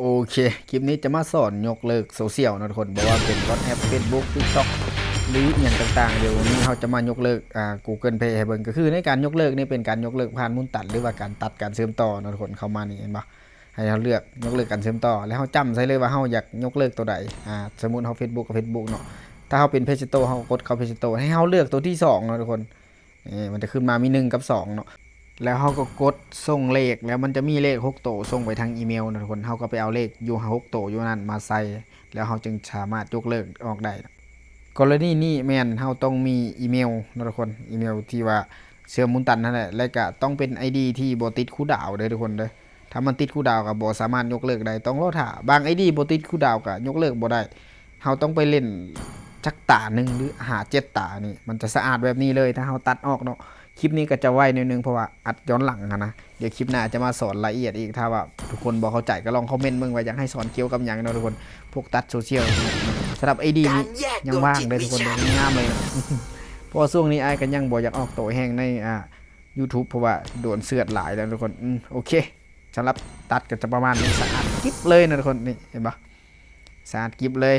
โอเคคลิปนี้จะมาสอนยกเลิกโซเชียลนะทุกคนบอกว่าเป็น WhatsApp Facebook TikTok หรืออย่างต่างๆเดี๋ยวนี้เขาจะมายกเลิกGoogle Play ให้เบิ่งก็คือในการยกเลิกนี่เป็นการยกเลิกผ่านมุนตัดหรือว่าการตัดการเชื่อมต่อนะทุกคนเข้ามานี่เห็นปะให้เราเลือกยกเลิกการเชื่อมต่อแล้วเขาจำใส่เลยว่าเขาอยากยกเลิกตัวใดสมมุติเขา Facebook กับ Facebook เนาะถ้าเขาเป็น Page Store เขากดเข้า Page Store ให้เขาเลือกตัวที่2เนาะทุกคนมันจะขึ้นมามี1กับ2เนาะ แล้วเขาก็กดส่งเลขแล้วมันจะมีเลข6ตัวส่งไปทางอีเมลนะทุกคนเขาก็ไปเอาเลขอยู่6ตัวอยู่นั่นมาใส่แล้วเขาจึงสามารถยกเลิกออกได้กรณีนี้แม่นเขาต้องมีอีเมลนะทุกคนอีเมลที่ว่าเชื่อมมุนตันนั่นแหละและก็ต้องเป็น ID ที่บ่ติดคู่ดาวเด้อทุกคนเด้อถ้ามันติดคู่ดาวก็บ่สามารถยกเลิกได้ต้องรอท่าบาง ID บ่ติดคู่ดาวก็ยกเลิกบ่ได้เขาต้องไปเล่นจักตาหนึ่งหรือหา7ตานี่มันจะสะอาดแบบนี้เลยถ้าเขาตัดออกเนาะ คลิปนี้ก็จะไวนิดนึงเพราะว่าอัดย้อนหลังนะเดี๋ยวคลิปหน้าจะมาสอนละเอียดอีกถ้าว่าทุกคนบอกเข้าใจก็ลองคอมเมนต์มึงว่าอยากให้สอนเกี่ยวกับอย่างเนาะทุกคนพวกตัดโซเชียลสำหรับไอดีนี้ยังว่างเลยทุกคนงามเลยเพราะช่วงนี้ไอ้กันยังบอกอยากออกโตแห้งในYouTube เพราะว่าโดนเสือดหลายแล้วทุกคนโอเคสำหรับตัดก็จะประมาณนี้สะอาดกิ๊บเลยนะทุกคนนี่เห็นปะสะอาดกิ๊บเลย